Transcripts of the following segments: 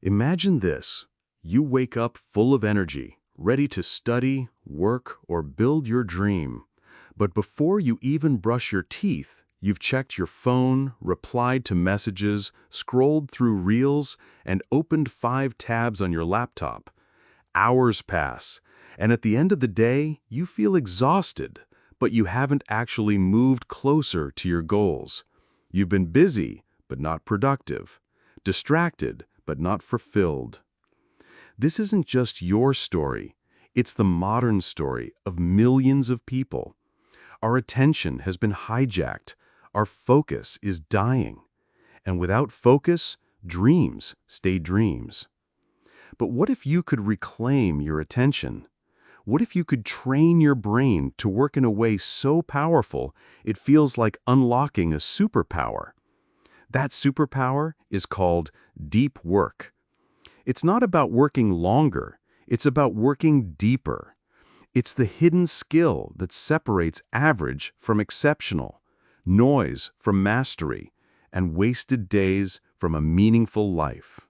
Imagine this. You wake up full of energy, ready to study, work, or build your dream. But before you even brush your teeth, you've checked your phone, replied to messages, scrolled through reels, and opened 5 tabs on your laptop. Hours pass, and at the end of the day, you feel exhausted, but you haven't actually moved closer to your goals. You've been busy, but not productive, distracted, but not fulfilled. This isn't just your story. It's the modern story of millions of people. Our attention has been hijacked. Our focus is dying. And without focus, dreams stay dreams. But what if you could reclaim your attention? What if you could train your brain to work in a way so powerful it feels like unlocking a superpower? That superpower is called deep work. It's not about working longer, it's about working deeper. It's the hidden skill that separates average from exceptional, noise from mastery, and wasted days from a meaningful life.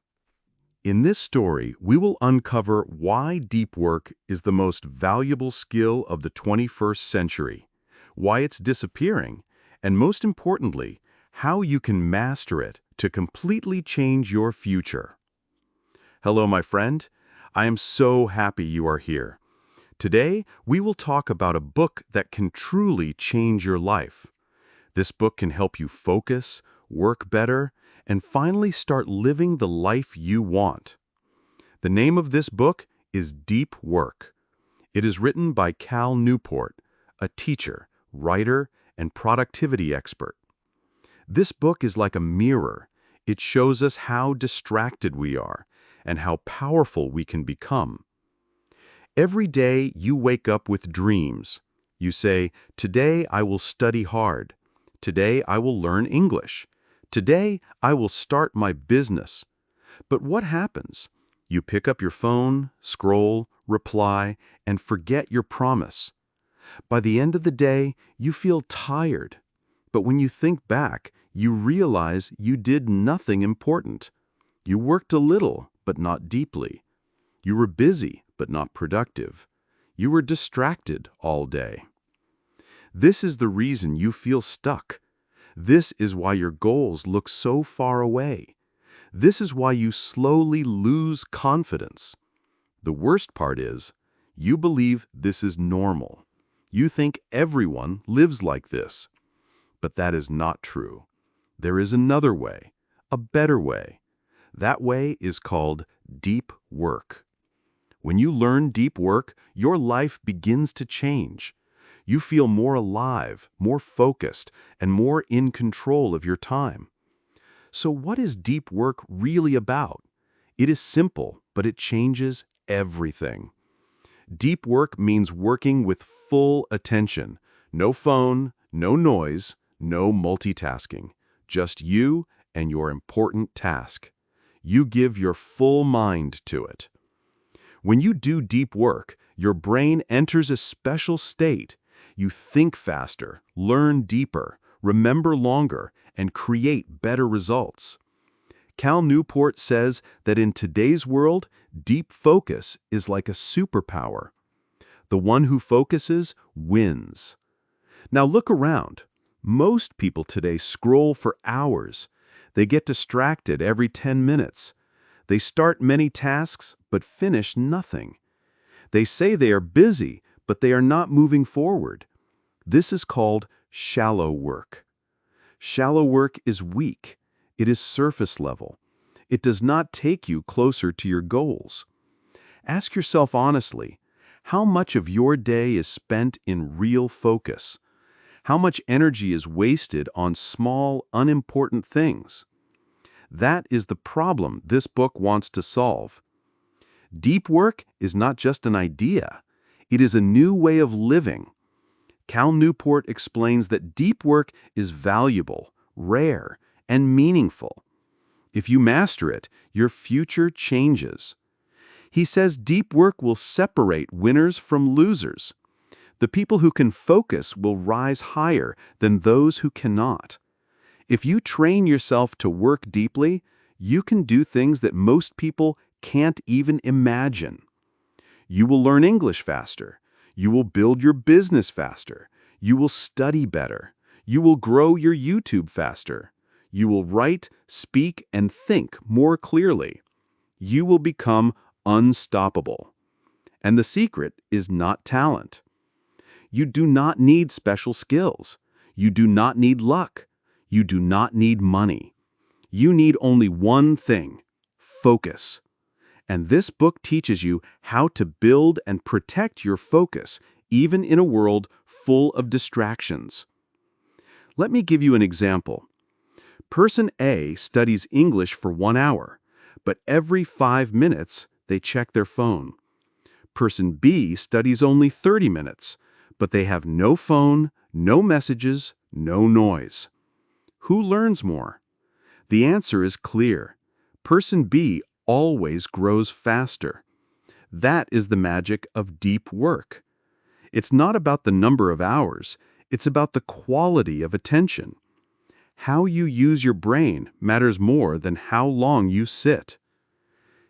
In this story, we will uncover why deep work is the most valuable skill of the 21st century, why it's disappearing, and most importantly, how you can master it to completely change your future. Hello, my friend. I am so happy you are here. Today, we will talk about a book that can truly change your life. This book can help you focus, work better, and finally start living the life you want. The name of this book is Deep Work. It is written by Cal Newport, a teacher, writer, and productivity expert. This book is like a mirror. It shows us how distracted we are and how powerful we can become. Every day you wake up with dreams. You say, "Today I will study hard. Today I will learn English. Today I will start my business." But what happens? You pick up your phone, scroll, reply, and forget your promise. By the end of the day, you feel tired. But when you think back, you realize you did nothing important. You worked a little, but not deeply. You were busy, but not productive. You were distracted all day. This is the reason you feel stuck. This is why your goals look so far away. This is why you slowly lose confidence. The worst part is, you believe this is normal. You think everyone lives like this. But that is not true. There is another way, a better way. That way is called deep work. When you learn deep work, your life begins to change. You feel more alive, more focused, and more in control of your time. So what is deep work really about? It is simple, but it changes everything. Deep work means working with full attention. No phone, no noise, no multitasking. Just you and your important task. You give your full mind to it. When you do deep work, your brain enters a special state. You think faster, learn deeper, remember longer, and create better results. Cal Newport says that in today's world, deep focus is like a superpower. The one who focuses wins. Now look around. Most people today scroll for hours. They get distracted every 10 minutes. They start many tasks, but finish nothing. They say they are busy, but they are not moving forward. This is called shallow work. Shallow work is weak. It is surface level. It does not take you closer to your goals. Ask yourself honestly, how much of your day is spent in real focus? How much energy is wasted on small, unimportant things? That is the problem this book wants to solve. Deep work is not just an idea. It is a new way of living. Cal Newport explains that deep work is valuable, rare, and meaningful. If you master it, your future changes. He says deep work will separate winners from losers. The people who can focus will rise higher than those who cannot. If you train yourself to work deeply, you can do things that most people can't even imagine. You will learn English faster. You will build your business faster. You will study better. You will grow your YouTube faster. You will write, speak, and think more clearly. You will become unstoppable. And the secret is not talent. You do not need special skills. You do not need luck. You do not need money. You need only one thing: focus. And this book teaches you how to build and protect your focus, even in a world full of distractions. Let me give you an example. Person A studies English for 1 hour, but every 5 minutes they check their phone. Person B studies only 30 minutes, but they have no phone, no messages, no noise. Who learns more? The answer is clear. Person B always grows faster. That is the magic of deep work. It's not about the number of hours, it's about the quality of attention. How you use your brain matters more than how long you sit.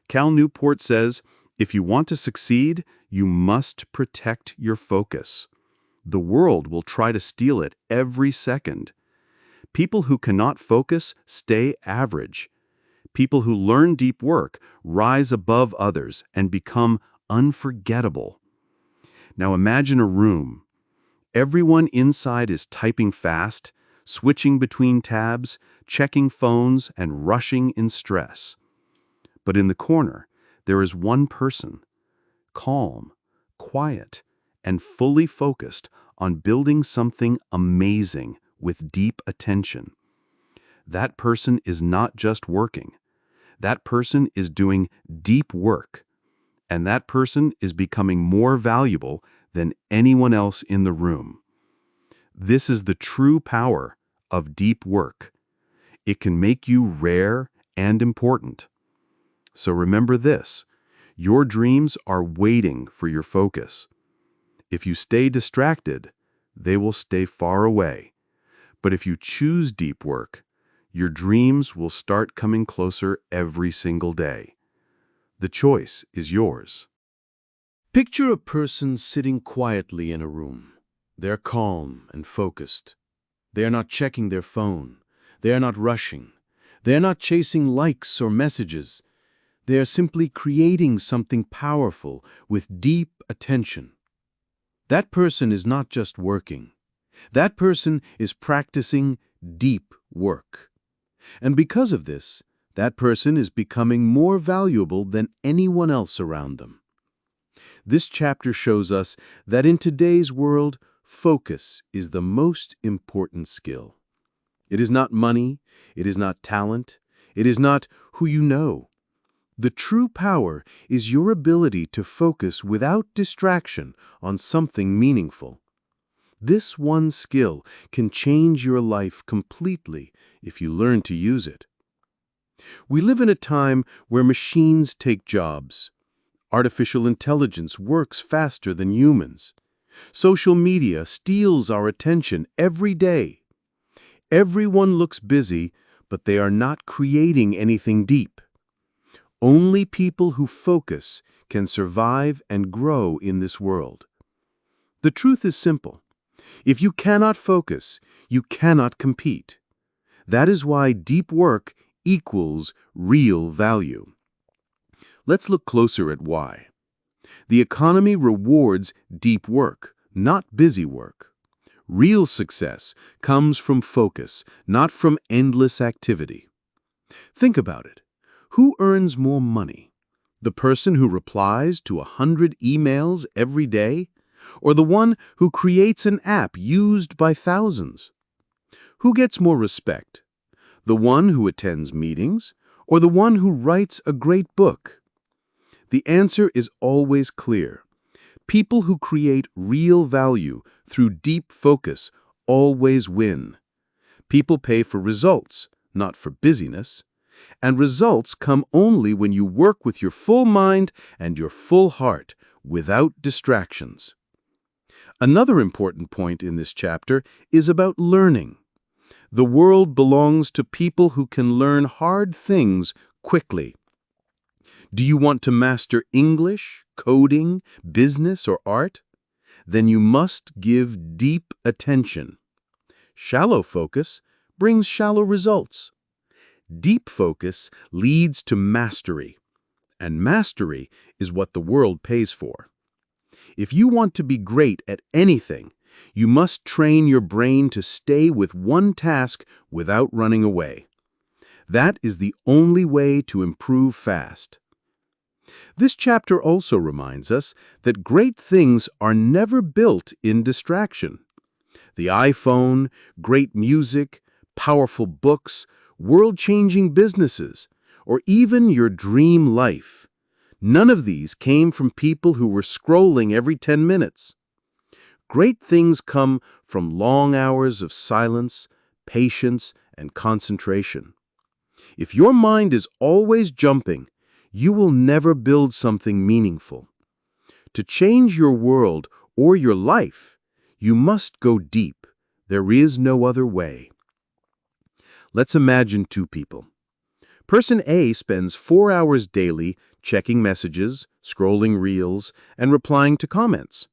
Cal Newport says, if you want to succeed, you must protect your focus. The world will try to steal it every second. People who cannot focus stay average. People who learn deep work rise above others and become unforgettable. Now imagine a room. Everyone inside is typing fast, switching between tabs, checking phones, and rushing in stress. But in the corner, there is one person, calm, quiet, and fully focused on building something amazing with deep attention. That person is not just working. That person is doing deep work. And that person is becoming more valuable than anyone else in the room. This is the true power of deep work. It can make you rare and important. So remember this: your dreams are waiting for your focus. If you stay distracted, they will stay far away. But if you choose deep work, your dreams will start coming closer every single day. The choice is yours. Picture a person sitting quietly in a room. They're calm and focused. They are not checking their phone. They are not rushing. They are not chasing likes or messages. They are simply creating something powerful with deep attention. That person is not just working. That person is practicing deep work. And because of this, that person is becoming more valuable than anyone else around them. This chapter shows us that in today's world, focus is the most important skill. It is not money, it is not talent, it is not who you know. The true power is your ability to focus without distraction on something meaningful. This one skill can change your life completely if you learn to use it. We live in a time where machines take jobs. Artificial intelligence works faster than humans. Social media steals our attention every day. Everyone looks busy, but they are not creating anything deep. Only people who focus can survive and grow in this world. The truth is simple. If you cannot focus, you cannot compete. That is why deep work equals real value. Let's look closer at why. The economy rewards deep work, not busy work. Real success comes from focus, not from endless activity. Think about it. Who earns more money? The person who replies to 100 emails every day, or the one who creates an app used by thousands? Who gets more respect? The one who attends meetings, or the one who writes a great book? The answer is always clear. People who create real value through deep focus always win. People pay for results, not for busyness. And results come only when you work with your full mind and your full heart, without distractions. Another important point in this chapter is about learning. The world belongs to people who can learn hard things quickly. Do you want to master English, coding, business, or art? Then you must give deep attention. Shallow focus brings shallow results. Deep focus leads to mastery, and mastery is what the world pays for. If you want to be great at anything, you must train your brain to stay with one task without running away. That is the only way to improve fast. This chapter also reminds us that great things are never built in distraction. The iPhone, great music, powerful books, world-changing businesses, or even your dream life. None of these came from people who were scrolling every 10 minutes. Great things come from long hours of silence, patience, and concentration. If your mind is always jumping, you will never build something meaningful. To change your world or your life, you must go deep. There is no other way. Let's imagine two people. Person A spends 4 hours daily checking messages, scrolling reels, and replying to comments.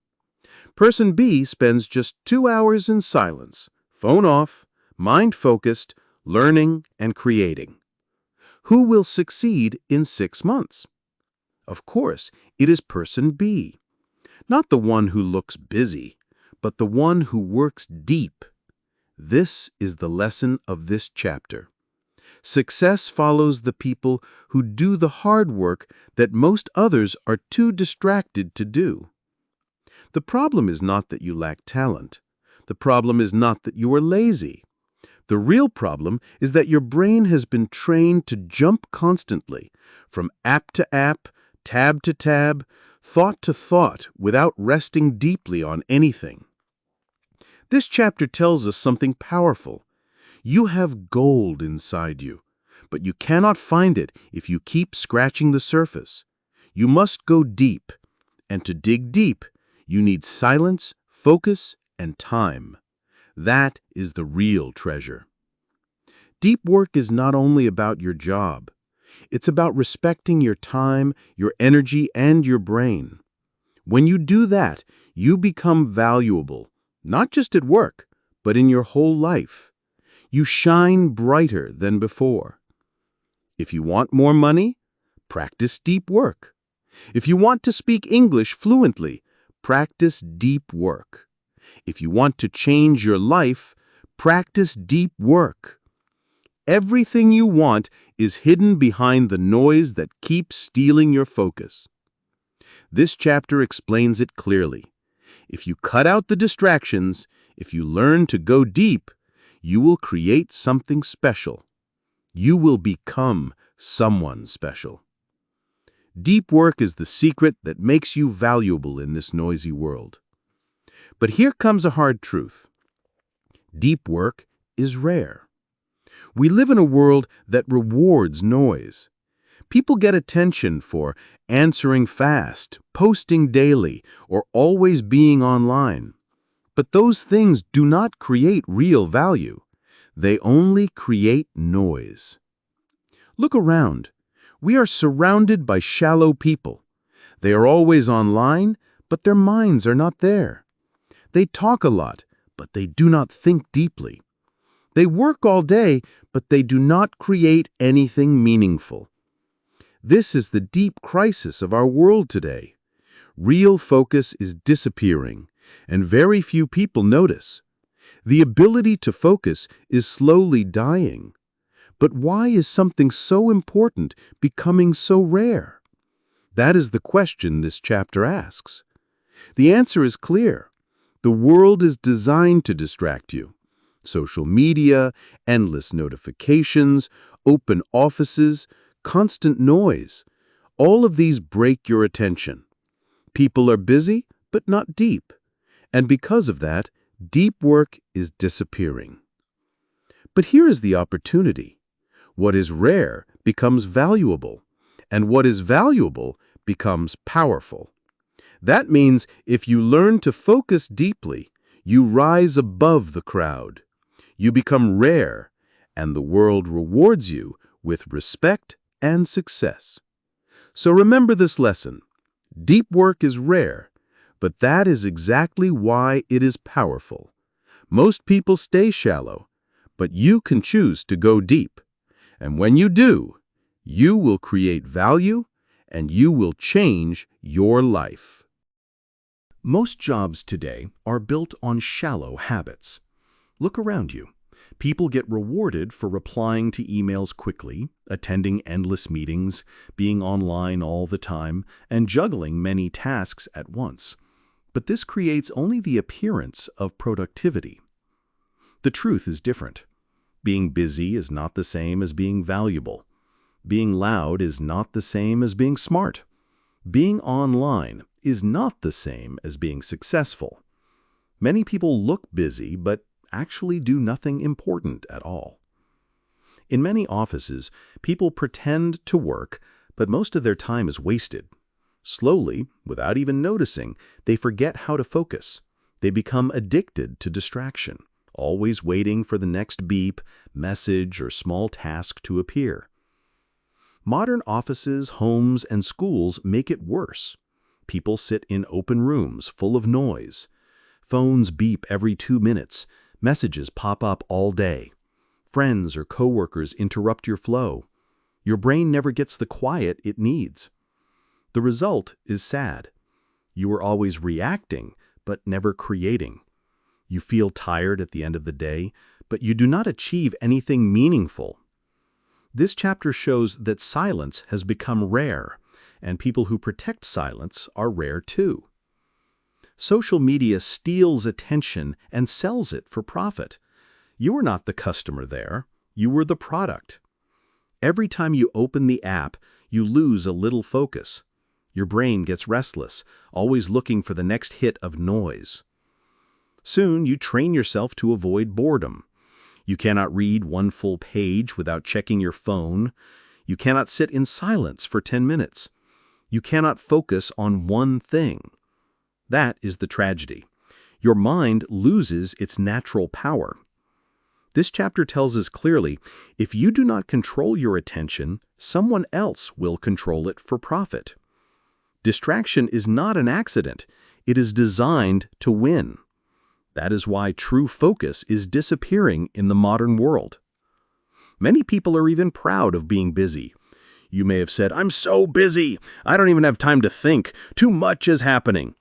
Person B spends just 2 hours in silence, phone off, mind focused, learning and creating. Who will succeed in 6 months? Of course, it is person B. Not the one who looks busy, but the one who works deep. This is the lesson of this chapter. Success follows the people who do the hard work that most others are too distracted to do. The problem is not that you lack talent. The problem is not that you are lazy. The real problem is that your brain has been trained to jump constantly, from app to app, tab to tab, thought to thought, without resting deeply on anything. This chapter tells us something powerful. You have gold inside you, but you cannot find it if you keep scratching the surface. You must go deep, and to dig deep, you need silence, focus, and time. That is the real treasure. Deep work is not only about your job. It's about respecting your time, your energy, and your brain. When you do that, you become valuable, not just at work, but in your whole life. You shine brighter than before. If you want more money, practice deep work. If you want to speak English fluently, practice deep work. If you want to change your life, practice deep work. Everything you want is hidden behind the noise that keeps stealing your focus. This chapter explains it clearly. If you cut out the distractions, if you learn to go deep, you will create something special. You will become someone special. Deep work is the secret that makes you valuable in this noisy world. But here comes a hard truth. Deep work is rare. We live in a world that rewards noise. People get attention for answering fast, posting daily, or always being online. But those things do not create real value. They only create noise. Look around. We are surrounded by shallow people. They are always online, but their minds are not there. They talk a lot, but they do not think deeply. They work all day, but they do not create anything meaningful. This is the deep crisis of our world today. Real focus is disappearing, and very few people notice. The ability to focus is slowly dying. But why is something so important becoming so rare? That is the question this chapter asks. The answer is clear. The world is designed to distract you. Social media, endless notifications, open offices, constant noise. All of these break your attention. People are busy, but not deep. And because of that, deep work is disappearing. But here is the opportunity. What is rare becomes valuable, and what is valuable becomes powerful. That means if you learn to focus deeply, you rise above the crowd. You become rare, and the world rewards you with respect and success. So remember this lesson. Deep work is rare, but that is exactly why it is powerful. Most people stay shallow, but you can choose to go deep. And when you do, you will create value and you will change your life. Most jobs today are built on shallow habits. Look around you. People get rewarded for replying to emails quickly, attending endless meetings, being online all the time, and juggling many tasks at once. But this creates only the appearance of productivity. The truth is different. Being busy is not the same as being valuable. Being loud is not the same as being smart. Being online is not the same as being successful. Many people look busy but actually do nothing important at all. In many offices, people pretend to work, but most of their time is wasted. Slowly, without even noticing, they forget how to focus. They become addicted to distraction, always waiting for the next beep, message, or small task to appear. Modern offices, homes, and schools make it worse. People sit in open rooms full of noise. Phones beep every 2 minutes. Messages pop up all day. Friends or coworkers interrupt your flow. Your brain never gets the quiet it needs. The result is sad. You are always reacting, but never creating. You feel tired at the end of the day, but you do not achieve anything meaningful. This chapter shows that silence has become rare, and people who protect silence are rare too. Social media steals attention and sells it for profit. You are not the customer there. You are the product. Every time you open the app, you lose a little focus. Your brain gets restless, always looking for the next hit of noise. Soon, you train yourself to avoid boredom. You cannot read one full page without checking your phone. You cannot sit in silence for 10 minutes. You cannot focus on one thing. That is the tragedy. Your mind loses its natural power. This chapter tells us clearly, if you do not control your attention, someone else will control it for profit. Distraction is not an accident. It is designed to win. That is why true focus is disappearing in the modern world. Many people are even proud of being busy. You may have said, "I'm so busy. I don't even have time to think. Too much is happening."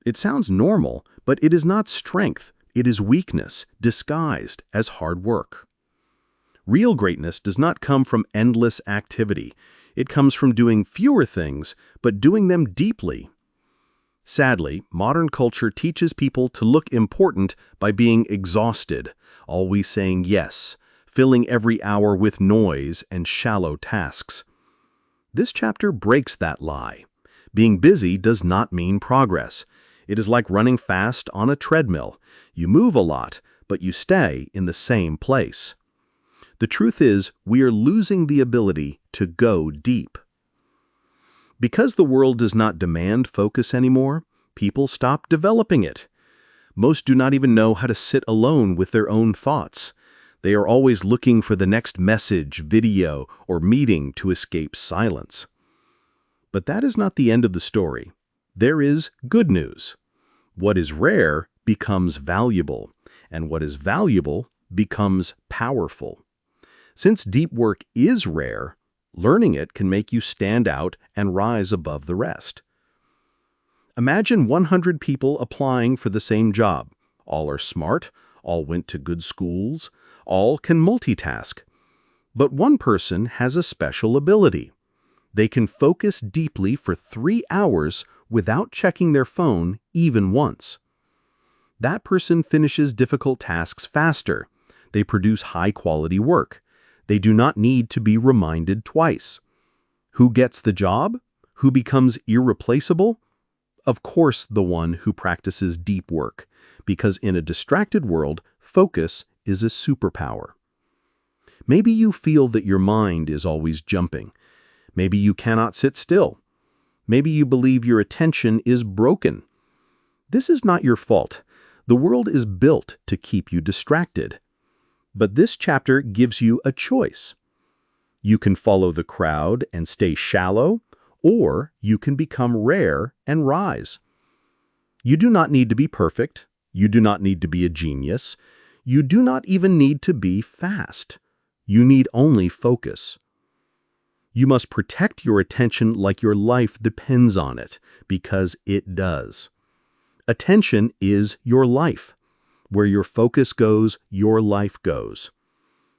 It sounds normal, but it is not strength. It is weakness, disguised as hard work. Real greatness does not come from endless activity. It comes from doing fewer things, but doing them deeply. Sadly, modern culture teaches people to look important by being exhausted, always saying yes, filling every hour with noise and shallow tasks. This chapter breaks that lie. Being busy does not mean progress. It is like running fast on a treadmill. You move a lot, but you stay in the same place. The truth is, we are losing the ability to go deep. Because the world does not demand focus anymore, people stop developing it. Most do not even know how to sit alone with their own thoughts. They are always looking for the next message, video, or meeting to escape silence. But that is not the end of the story. There is good news. What is rare becomes valuable, and what is valuable becomes powerful. Since deep work is rare, learning it can make you stand out and rise above the rest. Imagine 100 people applying for the same job. All are smart, all went to good schools, all can multitask. But one person has a special ability. They can focus deeply for 3 hours without checking their phone even once. That person finishes difficult tasks faster. They produce high-quality work. They do not need to be reminded twice. Who gets the job? Who becomes irreplaceable? Of course, the one who practices deep work, because in a distracted world, focus is a superpower. Maybe you feel that your mind is always jumping. Maybe you cannot sit still. Maybe you believe your attention is broken. This is not your fault. The world is built to keep you distracted. But this chapter gives you a choice. You can follow the crowd and stay shallow, or you can become rare and rise. You do not need to be perfect. You do not need to be a genius. You do not even need to be fast. You need only focus. You must protect your attention like your life depends on it, because it does. Attention is your life. Where your focus goes, your life goes.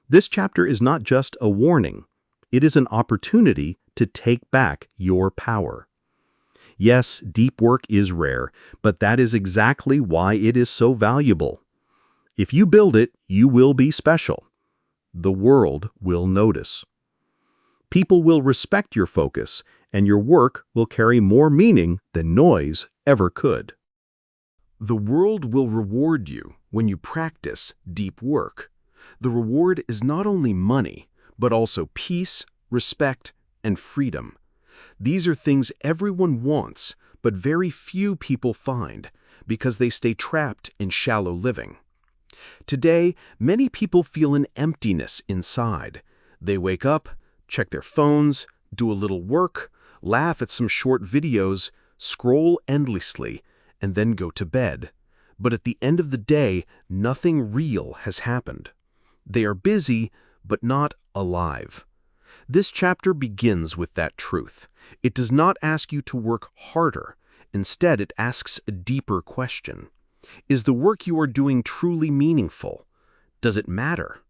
This chapter is not just a warning. It is an opportunity to take back your power. Yes, deep work is rare, but that is exactly why it is so valuable. If you build it, you will be special. The world will notice. People will respect your focus, and your work will carry more meaning than noise ever could. The world will reward you when you practice deep work. The reward is not only money, but also peace, respect, and freedom. These are things everyone wants, but very few people find, because they stay trapped in shallow living. Today, many people feel an emptiness inside. They wake up, check their phones, do a little work, laugh at some short videos, scroll endlessly, and then go to bed. But at the end of the day, nothing real has happened. They are busy, but not alive. This chapter begins with that truth. It does not ask you to work harder. Instead, it asks a deeper question. Is the work you are doing truly meaningful? Does it matter?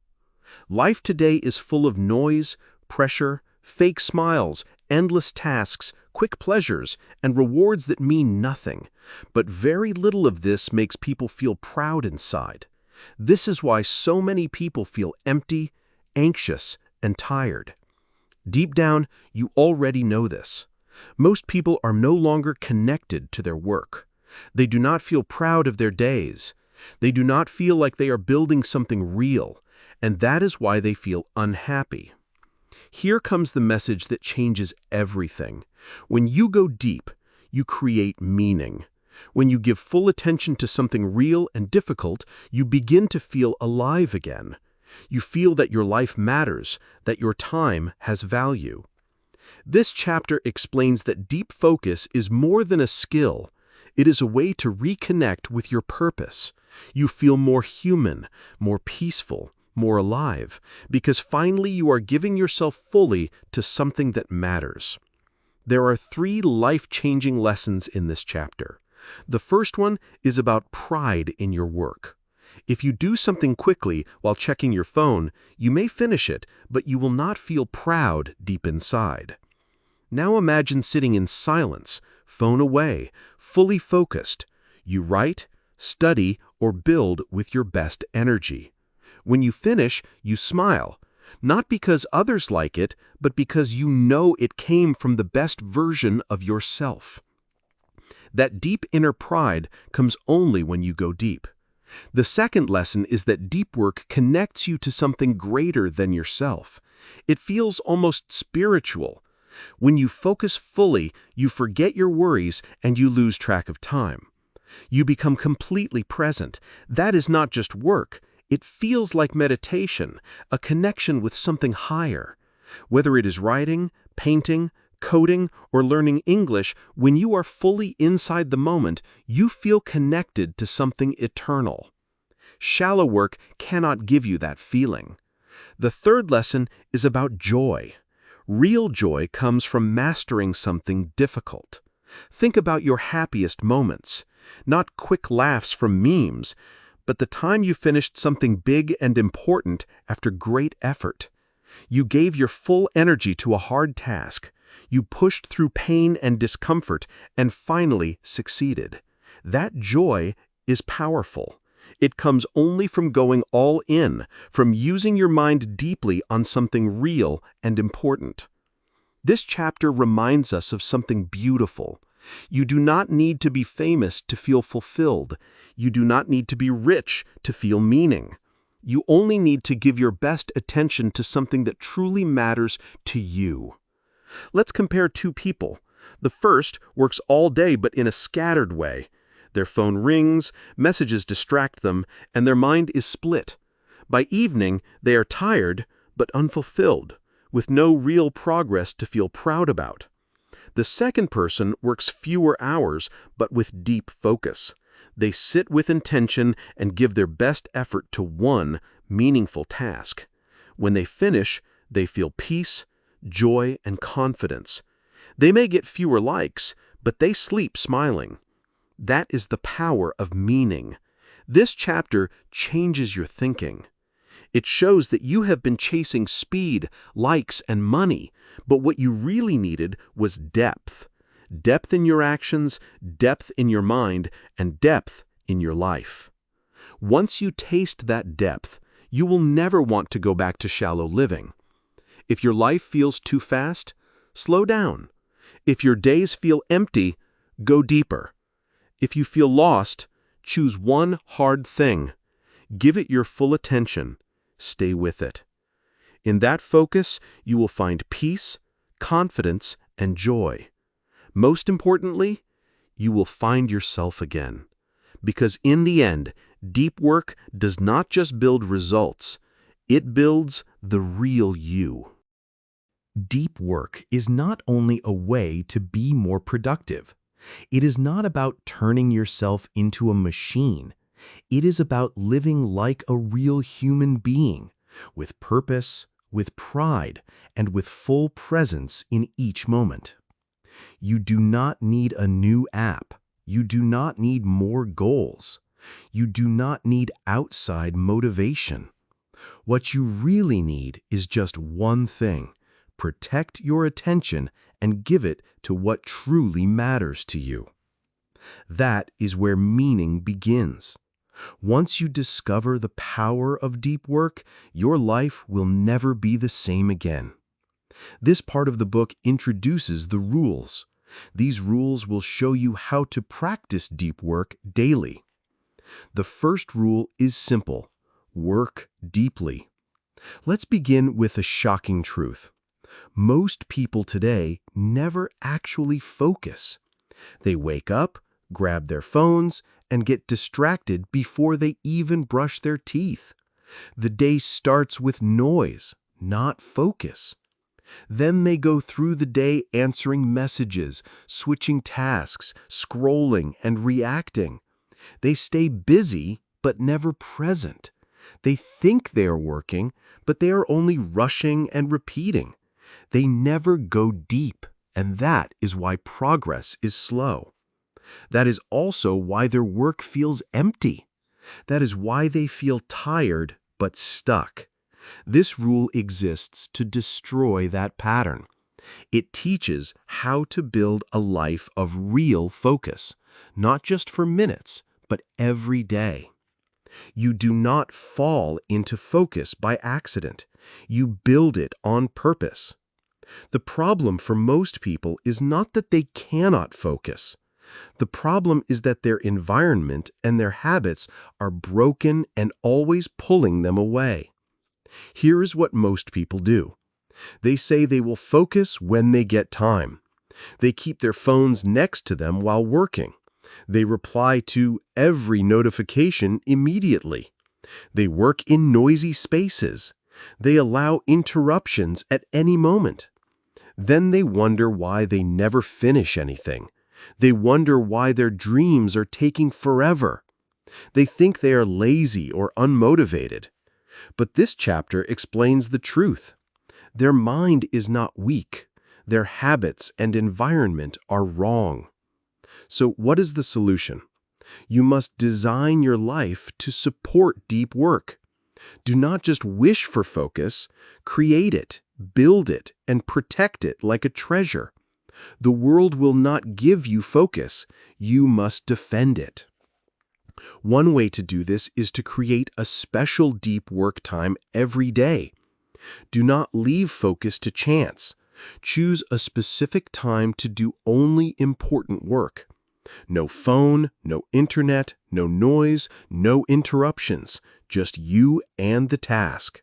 Life today is full of noise, pressure, fake smiles, endless tasks, quick pleasures, and rewards that mean nothing. But very little of this makes people feel proud inside. This is why so many people feel empty, anxious, and tired. Deep down, you already know this. Most people are no longer connected to their work. They do not feel proud of their days. They do not feel like they are building something real, and that is why they feel unhappy. Here comes the message that changes everything. When you go deep, you create meaning. When you give full attention to something real and difficult, you begin to feel alive again. You feel that your life matters, that your time has value. This chapter explains that deep focus is more than a skill. It is a way to reconnect with your purpose. You feel more human, more peaceful, more alive, because finally you are giving yourself fully to something that matters. There are 3 life-changing lessons in this chapter. The first one is about pride in your work. If you do something quickly while checking your phone, you may finish it, but you will not feel proud deep inside. Now imagine sitting in silence, phone away, fully focused. You write, study, or build with your best energy. When you finish, you smile, not because others like it, but because you know it came from the best version of yourself. That deep inner pride comes only when you go deep. The second lesson is that deep work connects you to something greater than yourself. It feels almost spiritual. When you focus fully, you forget your worries and you lose track of time. You become completely present. That is not just work. It feels like meditation, a connection with something higher. Whether it is writing, painting, coding, or learning English, when you are fully inside the moment, you feel connected to something eternal. Shallow work cannot give you that feeling. The third lesson is about joy. Real joy comes from mastering something difficult. Think about your happiest moments, not quick laughs from memes, but the time you finished something big and important after great effort. You gave your full energy to a hard task. You pushed through pain and discomfort and finally succeeded. That joy is powerful. It comes only from going all in, from using your mind deeply on something real and important. This chapter reminds us of something beautiful. You do not need to be famous to feel fulfilled. You do not need to be rich to feel meaning. You only need to give your best attention to something that truly matters to you. Let's compare 2 people. The first works all day but in a scattered way. Their phone rings, messages distract them, and their mind is split. By evening, they are tired but unfulfilled, with no real progress to feel proud about. The second person works fewer hours but with deep focus. They sit with intention and give their best effort to one meaningful task. When they finish, they feel peace, joy, and confidence. They may get fewer likes, but they sleep smiling. That is the power of meaning. This chapter changes your thinking. It shows that you have been chasing speed, likes, and money, but what you really needed was depth. Depth in your actions, depth in your mind, and depth in your life. Once you taste that depth, you will never want to go back to shallow living. If your life feels too fast, slow down. If your days feel empty, go deeper. If you feel lost, choose one hard thing. Give it your full attention. Stay with it. In that focus, you will find peace, confidence, and joy. Most importantly, you will find yourself again. Because in the end, deep work does not just build results, it builds the real you. Deep work is not only a way to be more productive. It is not about turning yourself into a machine. It is about living like a real human being, with purpose, with pride, and with full presence in each moment. You do not need a new app. You do not need more goals. You do not need outside motivation. What you really need is just one thing: protect your attention and give it to what truly matters to you. That is where meaning begins. Once you discover the power of deep work, your life will never be the same again. This part of the book introduces the rules. These rules will show you how to practice deep work daily. The first rule is simple: work deeply. Let's begin with a shocking truth. Most people today never actually focus. They wake up, grab their phones, and get distracted before they even brush their teeth. The day starts with noise, not focus. Then they go through the day answering messages, switching tasks, scrolling, and reacting. They stay busy, but never present. They think they are working, but they are only rushing and repeating. They never go deep, and that is why progress is slow. That is also why their work feels empty. That is why they feel tired but stuck. This rule exists to destroy that pattern. It teaches how to build a life of real focus, not just for minutes, but every day. You do not fall into focus by accident. You build it on purpose. The problem for most people is not that they cannot focus. The problem is that their environment and their habits are broken and always pulling them away. Here is what most people do. They say they will focus when they get time. They keep their phones next to them while working. They reply to every notification immediately. They work in noisy spaces. They allow interruptions at any moment. Then they wonder why they never finish anything. They wonder why their dreams are taking forever. They think they are lazy or unmotivated. But this chapter explains the truth. Their mind is not weak. Their habits and environment are wrong. So what is the solution? You must design your life to support deep work. Do not just wish for focus, create it, build it, and protect it like a treasure. The world will not give you focus. You must defend it. One way to do this is to create a special deep work time every day. Do not leave focus to chance. Choose a specific time to do only important work. No phone, no internet, no noise, no interruptions, just you and the task.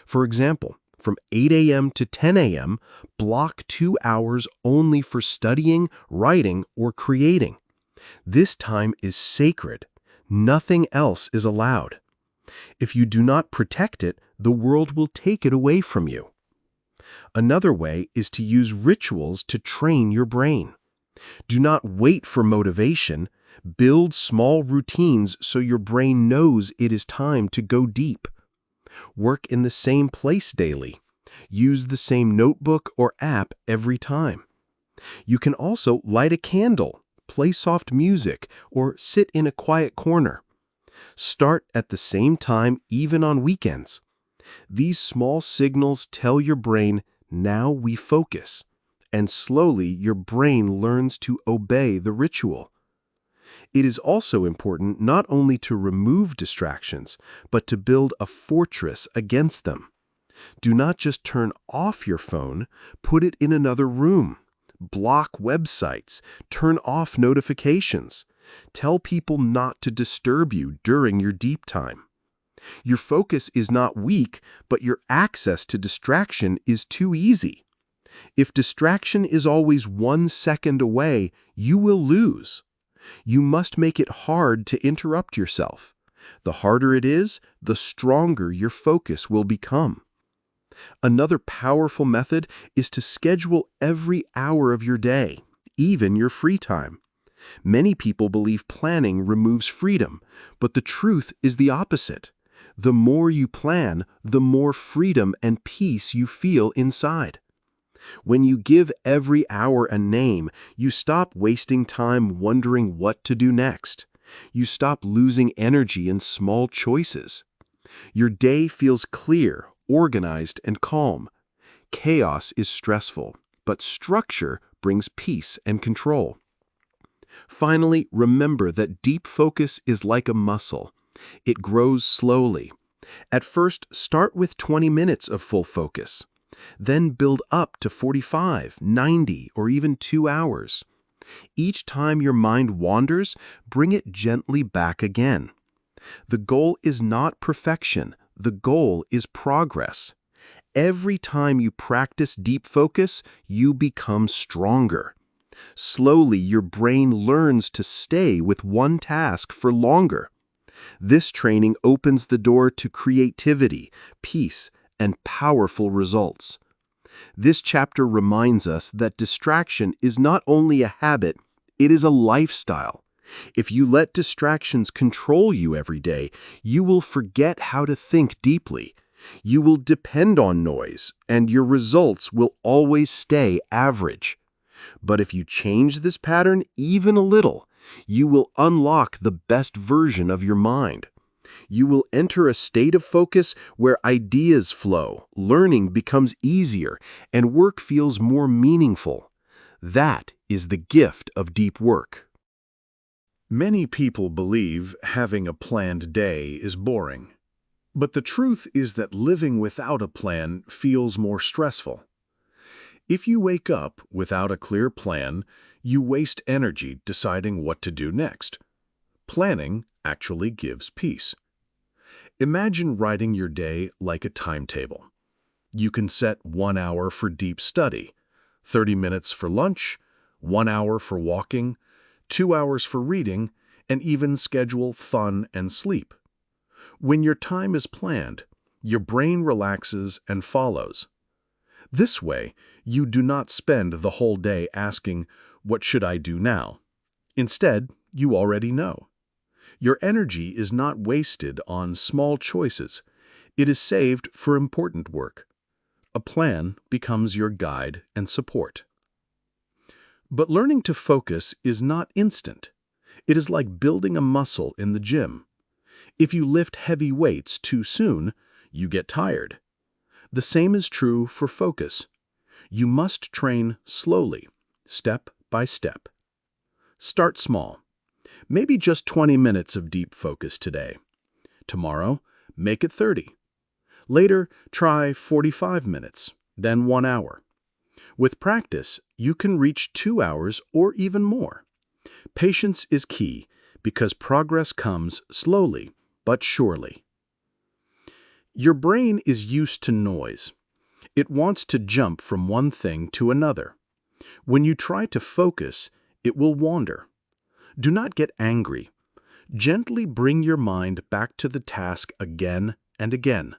For example, from 8 a.m. to 10 a.m., block 2 hours only for studying, writing, or creating. This time is sacred. Nothing else is allowed. If you do not protect it, the world will take it away from you. Another way is to use rituals to train your brain. Do not wait for motivation. Build small routines so your brain knows it is time to go deep. Work in the same place daily. Use the same notebook or app every time. You can also light a candle, play soft music, or sit in a quiet corner. Start at the same time even on weekends. These small signals tell your brain, now we focus, and slowly your brain learns to obey the ritual. It is also important not only to remove distractions, but to build a fortress against them. Do not just turn off your phone, put it in another room. Block websites, turn off notifications. Tell people not to disturb you during your deep time. Your focus is not weak, but your access to distraction is too easy. If distraction is always 1 second away, you will lose. You must make it hard to interrupt yourself. The harder it is, the stronger your focus will become. Another powerful method is to schedule every hour of your day, even your free time. Many people believe planning removes freedom, but the truth is the opposite. The more you plan, the more freedom and peace you feel inside. When you give every hour a name, you stop wasting time wondering what to do next. You stop losing energy in small choices. Your day feels clear, organized, and calm. Chaos is stressful, but structure brings peace and control. Finally, remember that deep focus is like a muscle. It grows slowly. At first, start with 20 minutes of full focus. Then build up to 45, 90, or even 2 hours. Each time your mind wanders, bring it gently back again. The goal is not perfection. The goal is progress. Every time you practice deep focus, you become stronger. Slowly, your brain learns to stay with one task for longer. This training opens the door to creativity, peace, and powerful results. This chapter reminds us that distraction is not only a habit, it is a lifestyle. If you let distractions control you every day, you will forget how to think deeply. You will depend on noise, and your results will always stay average. But if you change this pattern even a little, you will unlock the best version of your mind. You will enter a state of focus where ideas flow, learning becomes easier, and work feels more meaningful. That is the gift of deep work. Many people believe having a planned day is boring. But the truth is that living without a plan feels more stressful. If you wake up without a clear plan, you waste energy deciding what to do next. Planning actually gives peace. Imagine writing your day like a timetable. You can set 1 hour for deep study, 30 minutes for lunch, 1 hour for walking, 2 hours for reading, and even schedule fun and sleep. When your time is planned, your brain relaxes and follows. This way, you do not spend the whole day asking, "What should I do now?" Instead, you already know. Your energy is not wasted on small choices. It is saved for important work. A plan becomes your guide and support. But learning to focus is not instant. It is like building a muscle in the gym. If you lift heavy weights too soon, you get tired. The same is true for focus. You must train slowly, step by step. Start small. Maybe just 20 minutes of deep focus today. Tomorrow, make it 30. Later, try 45 minutes, then 1 hour. With practice, you can reach 2 hours or even more. Patience is key because progress comes slowly but surely. Your brain is used to noise. It wants to jump from one thing to another. When you try to focus, it will wander. Do not get angry. Gently bring your mind back to the task again and again.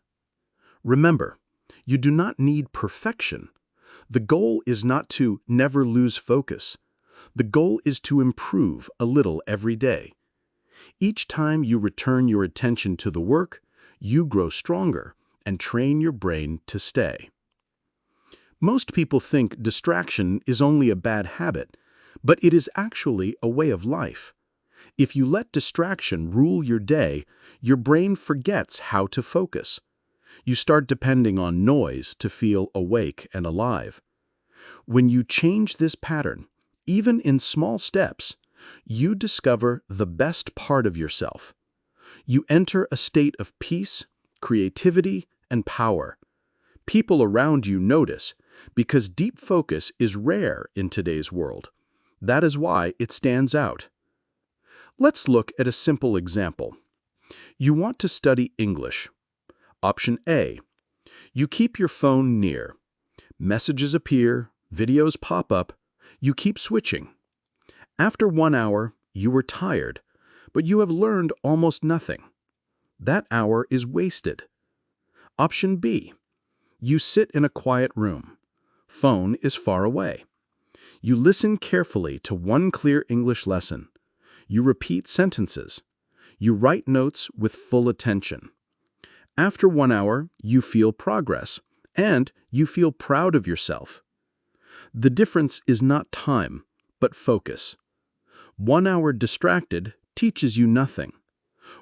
Remember, you do not need perfection. The goal is not to never lose focus. The goal is to improve a little every day. Each time you return your attention to the work, you grow stronger and train your brain to stay. Most people think distraction is only a bad habit, but it is actually a way of life. If you let distraction rule your day, your brain forgets how to focus. You start depending on noise to feel awake and alive. When you change this pattern, even in small steps, you discover the best part of yourself. You enter a state of peace, creativity, and power. People around you notice, because deep focus is rare in today's world. That is why it stands out. Let's look at a simple example. You want to study English. Option A. You keep your phone near. Messages appear, videos pop up, you keep switching. After 1 hour, you were tired, but you have learned almost nothing. That hour is wasted. Option B. You sit in a quiet room. Phone is far away. You listen carefully to one clear English lesson. You repeat sentences. You write notes with full attention. After 1 hour, you feel progress, and you feel proud of yourself. The difference is not time, but focus. 1 hour distracted teaches you nothing.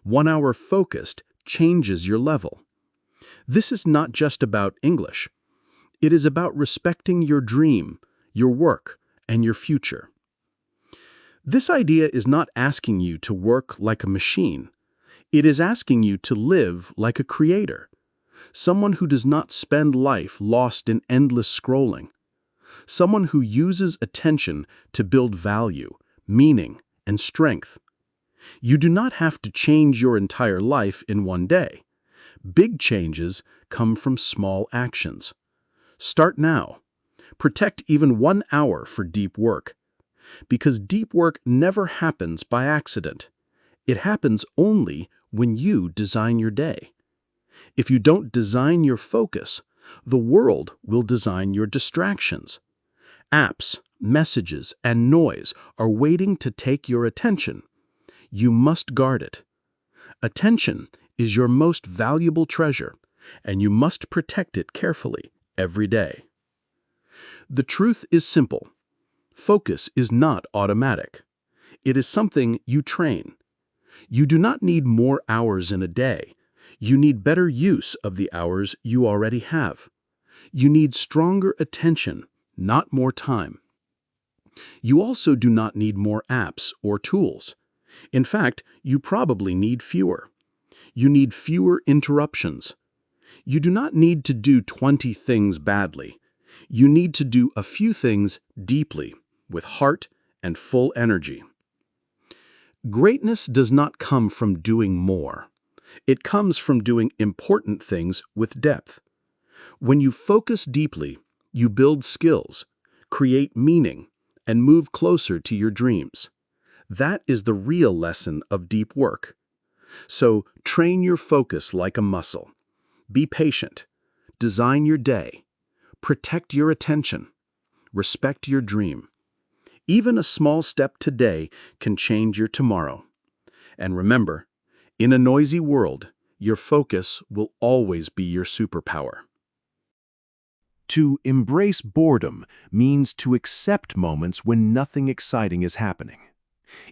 1 hour focused changes your level. This is not just about English. It is about respecting your dream, your work, and your future. This idea is not asking you to work like a machine. It is asking you to live like a creator, someone who does not spend life lost in endless scrolling, someone who uses attention to build value, meaning, and strength. You do not have to change your entire life in one day. Big changes come from small actions. Start now. Protect even 1 hour for deep work. Because deep work never happens by accident. It happens only when you design your day. If you don't design your focus, the world will design your distractions. Apps, messages, and noise are waiting to take your attention. You must guard it. Attention is your most valuable treasure, and you must protect it carefully every day. The truth is simple. Focus is not automatic. It is something you train. You do not need more hours in a day. You need better use of the hours you already have. You need stronger attention, not more time. You also do not need more apps or tools. In fact, you probably need fewer. You need fewer interruptions. You do not need to do 20 things badly. You need to do a few things deeply, with heart and full energy. Greatness does not come from doing more. It comes from doing important things with depth. When you focus deeply, you build skills, create meaning, and move closer to your dreams. That is the real lesson of deep work. So train your focus like a muscle. Be patient. Design your day. Protect your attention. Respect your dream. Even a small step today can change your tomorrow. And remember, in a noisy world, your focus will always be your superpower. To embrace boredom means to accept moments when nothing exciting is happening.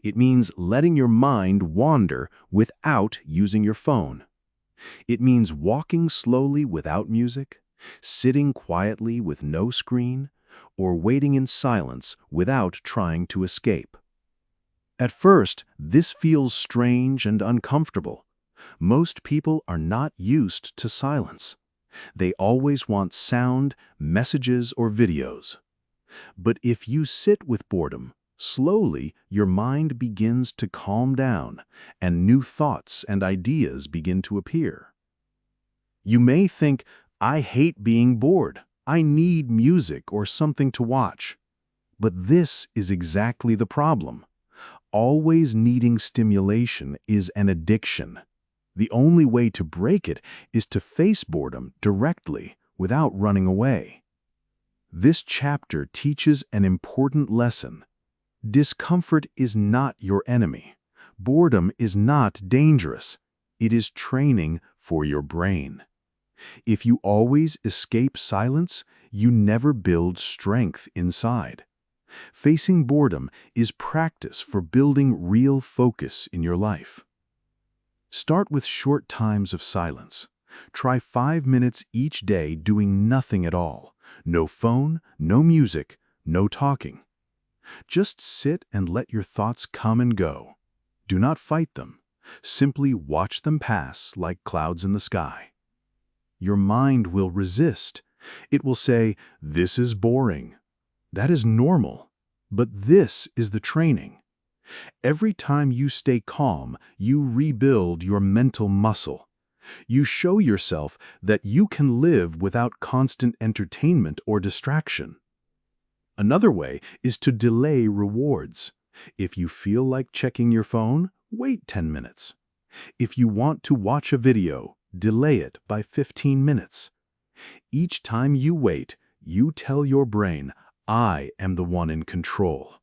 It means letting your mind wander without using your phone. It means walking slowly without music, sitting quietly with no screen, or waiting in silence without trying to escape. At first, this feels strange and uncomfortable. Most people are not used to silence. They always want sound, messages, or videos. But if you sit with boredom, slowly your mind begins to calm down, and new thoughts and ideas begin to appear. You may think, I hate being bored. I need music or something to watch. But this is exactly the problem. Always needing stimulation is an addiction. The only way to break it is to face boredom directly without running away. This chapter teaches an important lesson. Discomfort is not your enemy. Boredom is not dangerous. It is training for your brain. If you always escape silence, you never build strength inside. Facing boredom is practice for building real focus in your life. Start with short times of silence. Try 5 minutes each day doing nothing at all. No phone, no music, no talking. Just sit and let your thoughts come and go. Do not fight them. Simply watch them pass like clouds in the sky. Your mind will resist. It will say, "This is boring." That is normal. But this is the training. Every time you stay calm, you rebuild your mental muscle. You show yourself that you can live without constant entertainment or distraction. Another way is to delay rewards. If you feel like checking your phone, wait 10 minutes. If you want to watch a video, delay it by 15 minutes. Each time you wait, you tell your brain, "I am the one in control."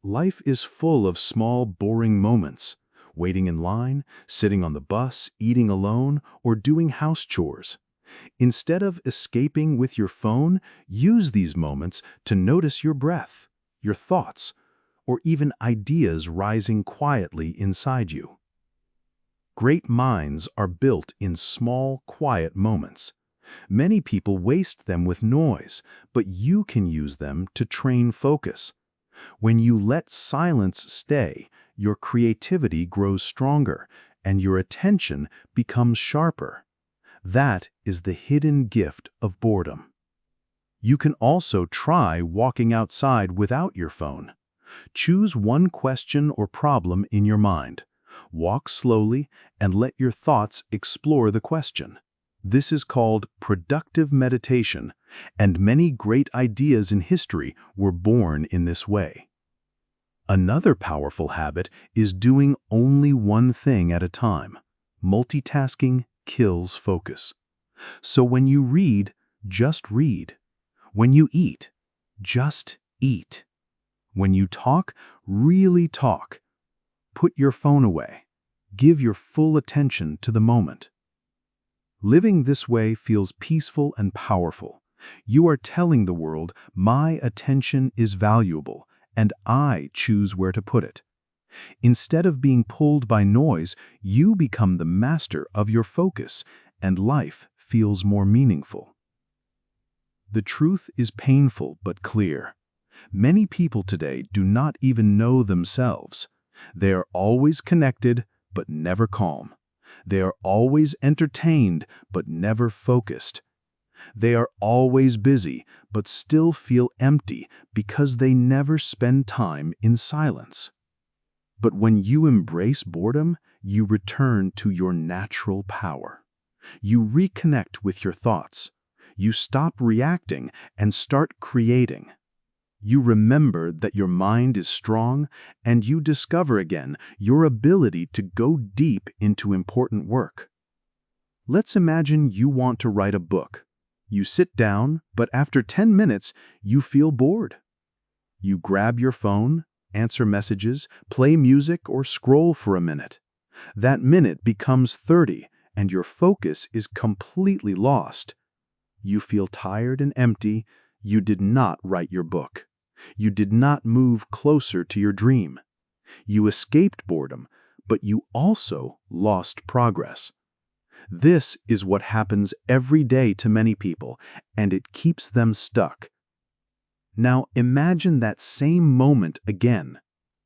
Life is full of small, boring moments. Waiting in line, sitting on the bus, eating alone, or doing house chores. Instead of escaping with your phone, use these moments to notice your breath, your thoughts, or even ideas rising quietly inside you. Great minds are built in small, quiet moments. Many people waste them with noise, but you can use them to train focus. When you let silence stay, your creativity grows stronger and your attention becomes sharper. That is the hidden gift of boredom. You can also try walking outside without your phone. Choose one question or problem in your mind. Walk slowly and let your thoughts explore the question. This is called productive meditation, and many great ideas in history were born in this way. Another powerful habit is doing only one thing at a time. Multitasking kills focus. So when you read, just read. When you eat, just eat. When you talk, really talk. Put your phone away. Give your full attention to the moment. Living this way feels peaceful and powerful. You are telling the world, "My attention is valuable, and I choose where to put it." Instead of being pulled by noise, you become the master of your focus, and life feels more meaningful. The truth is painful but clear. Many people today do not even know themselves. They are always connected but never calm. They are always entertained but never focused. They are always busy but still feel empty because they never spend time in silence. But when you embrace boredom, you return to your natural power. You reconnect with your thoughts. You stop reacting and start creating. You remember that your mind is strong, and you discover again your ability to go deep into important work. Let's imagine you want to write a book. You sit down, but after 10 minutes, you feel bored. You grab your phone, answer messages, play music, or scroll for a minute. That minute becomes 30, and your focus is completely lost. You feel tired and empty. You did not write your book. You did not move closer to your dream. You escaped boredom, but you also lost progress. This is what happens every day to many people, and it keeps them stuck. Now imagine that same moment again.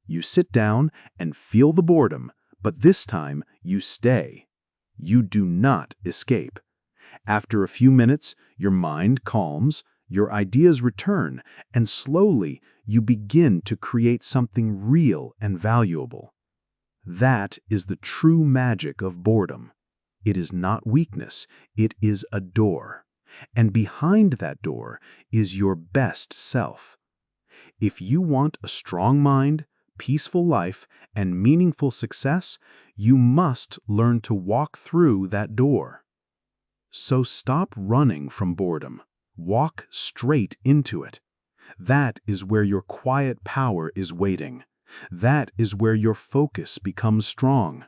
You sit down and feel the boredom, but this time you stay. You do not escape. After a few minutes, your mind calms, your ideas return, and slowly you begin to create something real and valuable. That is the true magic of boredom. It is not weakness, it is a door. And behind that door is your best self. If you want a strong mind, peaceful life and meaningful success, you must learn to walk through that door. So stop running from boredom. Walk straight into it. That is where your quiet power is waiting. That is where your focus becomes strong.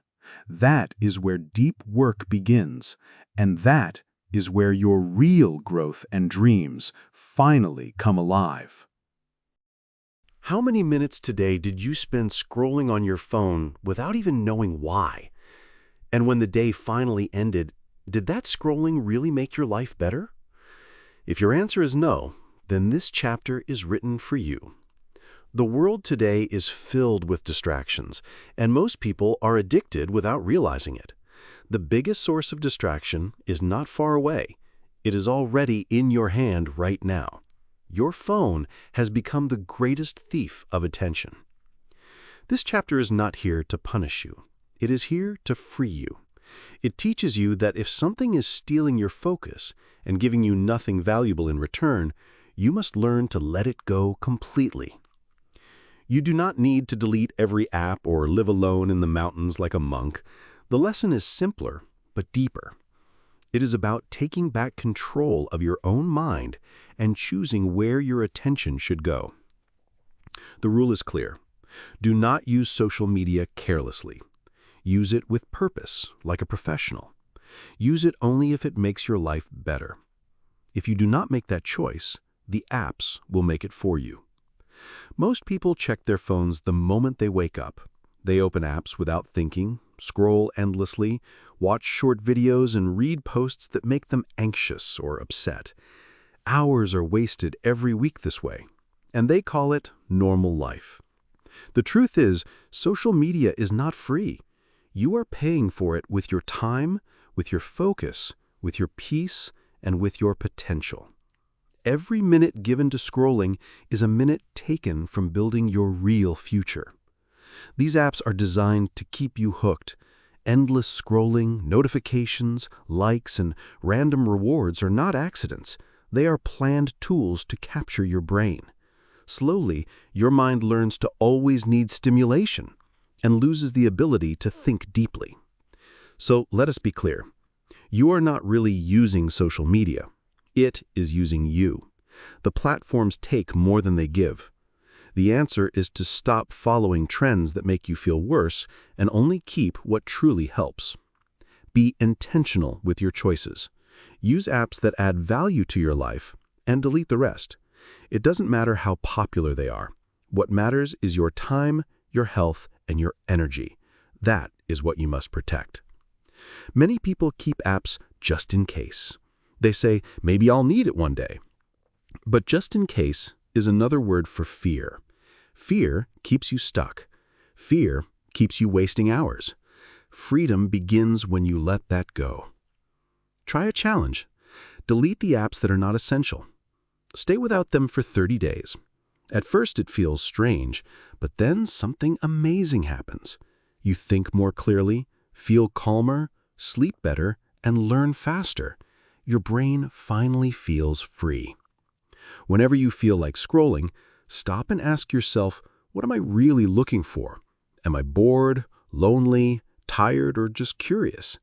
That is where deep work begins. And that is where your real growth and dreams finally come alive. How many minutes today did you spend scrolling on your phone without even knowing why? And when the day finally ended, did that scrolling really make your life better? If your answer is no, then this chapter is written for you. The world today is filled with distractions, and most people are addicted without realizing it. The biggest source of distraction is not far away. It is already in your hand right now. Your phone has become the greatest thief of attention. This chapter is not here to punish you. It is here to free you. It teaches you that if something is stealing your focus and giving you nothing valuable in return, you must learn to let it go completely. You do not need to delete every app or live alone in the mountains like a monk. The lesson is simpler, but deeper. It is about taking back control of your own mind and choosing where your attention should go. The rule is clear. Do not use social media carelessly. Use it with purpose, like a professional. Use it only if it makes your life better. If you do not make that choice, the apps will make it for you. Most people check their phones the moment they wake up. They open apps without thinking, scroll endlessly, watch short videos, and read posts that make them anxious or upset. Hours are wasted every week this way, and they call it normal life. The truth is, social media is not free. You are paying for it with your time, with your focus, with your peace, and with your potential. Every minute given to scrolling is a minute taken from building your real future. These apps are designed to keep you hooked. Endless scrolling, notifications, likes, and random rewards are not accidents. They are planned tools to capture your brain. Slowly, your mind learns to always need stimulation and loses the ability to think deeply. So let us be clear. You are not really using social media. It is using you. The platforms take more than they give. The answer is to stop following trends that make you feel worse and only keep what truly helps. Be intentional with your choices. Use apps that add value to your life and delete the rest. It doesn't matter how popular they are. What matters is your time, your health, and your energy. That is what you must protect. Many people keep apps just in case. They say, maybe I'll need it one day. But just in case is another word for fear. Fear keeps you stuck. Fear keeps you wasting hours. Freedom begins when you let that go. Try a challenge. Delete the apps that are not essential. Stay without them for 30 days. At first it feels strange, but then something amazing happens. You think more clearly, feel calmer, sleep better, and learn faster. Your brain finally feels free. Whenever you feel like scrolling, stop and ask yourself, what am I really looking for? Am I bored, lonely, tired, or just curious?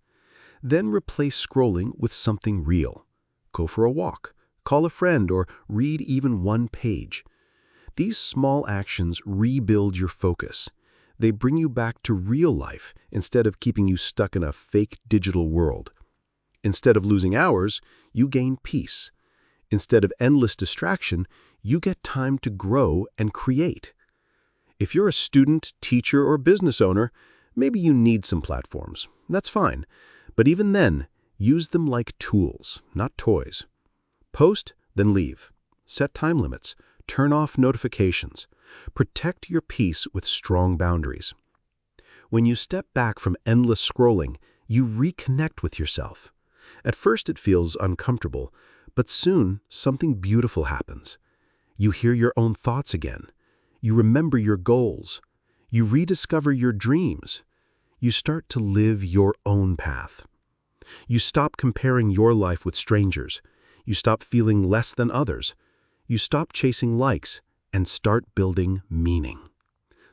Then replace scrolling with something real. Go for a walk, call a friend, or read even one page. These small actions rebuild your focus. They bring you back to real life instead of keeping you stuck in a fake digital world. Instead of losing hours, you gain peace. Instead of endless distraction, you get time to grow and create. If you're a student, teacher, or business owner, maybe you need some platforms. That's fine. But even then, use them like tools, not toys. Post, then leave. Set time limits. Turn off notifications. Protect your peace with strong boundaries. When you step back from endless scrolling, you reconnect with yourself. At first it feels uncomfortable, but soon something beautiful happens. You hear your own thoughts again. You remember your goals. You rediscover your dreams. You start to live your own path. You stop comparing your life with strangers. You stop feeling less than others. You stop chasing likes and start building meaning.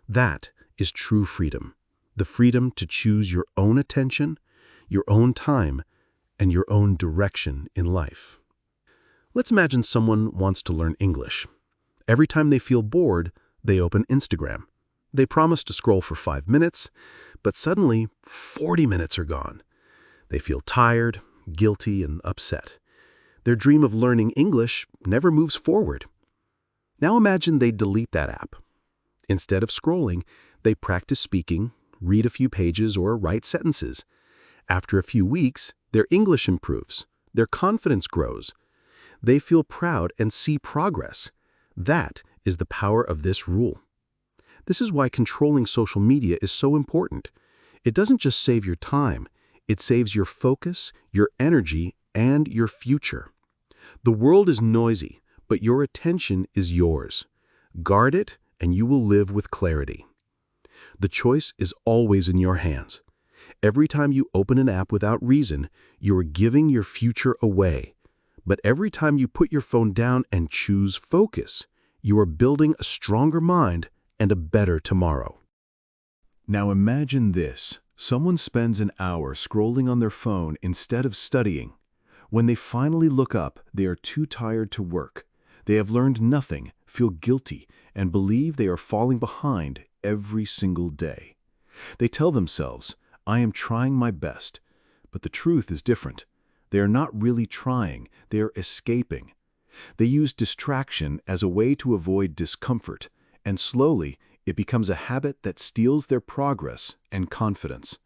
That is true freedom, the freedom to choose your own attention, your own time, and your own direction in life. Let's imagine someone wants to learn English. Every time they feel bored, they open Instagram. They promise to scroll for 5 minutes, but suddenly 40 minutes are gone. They feel tired, guilty, and upset. Their dream of learning English never moves forward. Now imagine they delete that app. Instead of scrolling, they practice speaking, read a few pages, or write sentences. After a few weeks, their English improves. Their confidence grows. They feel proud and see progress. That is the power of this rule. This is why controlling social media is so important. It doesn't just save your time, it saves your focus, your energy, and your future. The world is noisy, but your attention is yours. Guard it, and you will live with clarity. The choice is always in your hands. Every time you open an app without reason, you are giving your future away. But every time you put your phone down and choose focus, you are building a stronger mind and a better tomorrow. Now imagine this. Someone spends an hour scrolling on their phone instead of studying. When they finally look up, they are too tired to work. They have learned nothing, feel guilty, and believe they are falling behind every single day. They tell themselves, "I am trying my best." But the truth is different. They are not really trying, they are escaping. They use distraction as a way to avoid discomfort, and slowly it becomes a habit that steals their progress and confidence.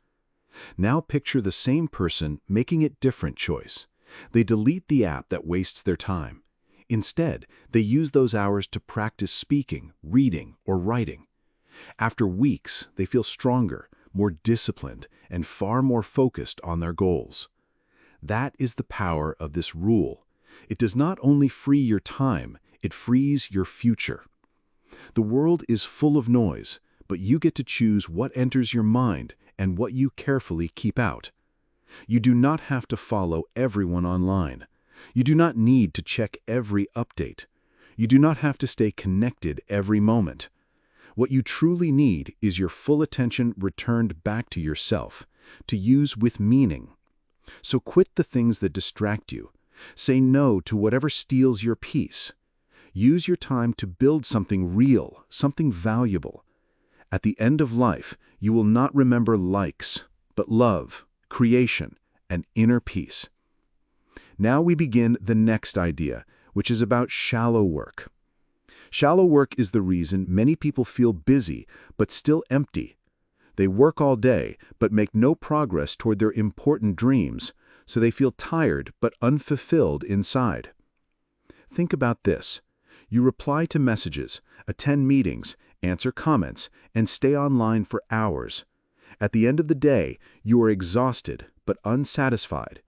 Now picture the same person making a different choice. They delete the app that wastes their time. Instead, they use those hours to practice speaking, reading, or writing. After weeks, they feel stronger, more disciplined, and far more focused on their goals. That is the power of this rule. It does not only free your time, it frees your future. The world is full of noise, but you get to choose what enters your mind and what you carefully keep out. You do not have to follow everyone online. You do not need to check every update. You do not have to stay connected every moment. What you truly need is your full attention returned back to yourself, to use with meaning. So quit the things that distract you. Say no to whatever steals your peace. Use your time to build something real, something valuable. At the end of life, you will not remember likes, but love, creation, and inner peace. Now we begin the next idea, which is about shallow work. Shallow work is the reason many people feel busy but still empty. They work all day but make no progress toward their important dreams, so they feel tired but unfulfilled inside. Think about this. You reply to messages, attend meetings, answer comments, and stay online for hours. At the end of the day, you are exhausted but unsatisfied.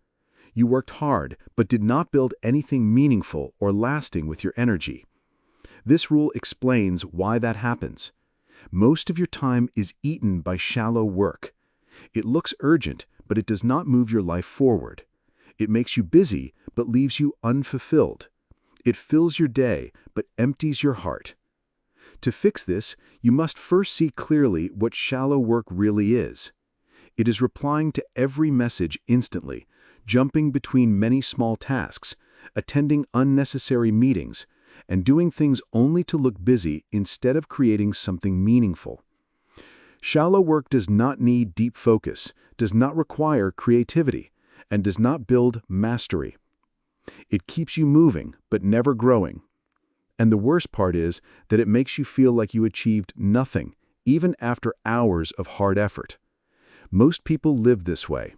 You worked hard but did not build anything meaningful or lasting with your energy. This rule explains why that happens. Most of your time is eaten by shallow work. It looks urgent, but it does not move your life forward. It makes you busy, but leaves you unfulfilled. It fills your day, but empties your heart. To fix this, you must first see clearly what shallow work really is. It is replying to every message instantly, jumping between many small tasks, attending unnecessary meetings, and doing things only to look busy instead of creating something meaningful. Shallow work does not need deep focus, does not require creativity, and does not build mastery. It keeps you moving, but never growing. And the worst part is that it makes you feel like you achieved nothing, even after hours of hard effort. Most people live this way.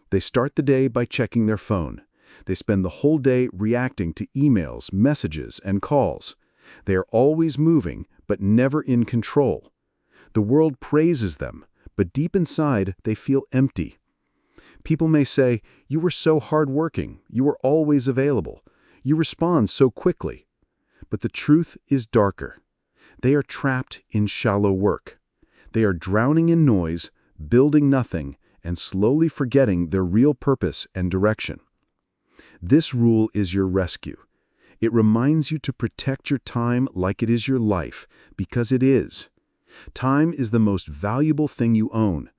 They start the day by checking their phone. They spend the whole day reacting to emails, messages, and calls. They are always moving, but never in control. The world praises them, but deep inside they feel empty. People may say, "You were so hardworking, you were always available, you respond so quickly." But the truth is darker. They are trapped in shallow work. They are drowning in noise, building nothing, and slowly forgetting their real purpose and direction. This rule is your rescue. It reminds you to protect your time like it is your life, because it is. Time is the most valuable thing you own.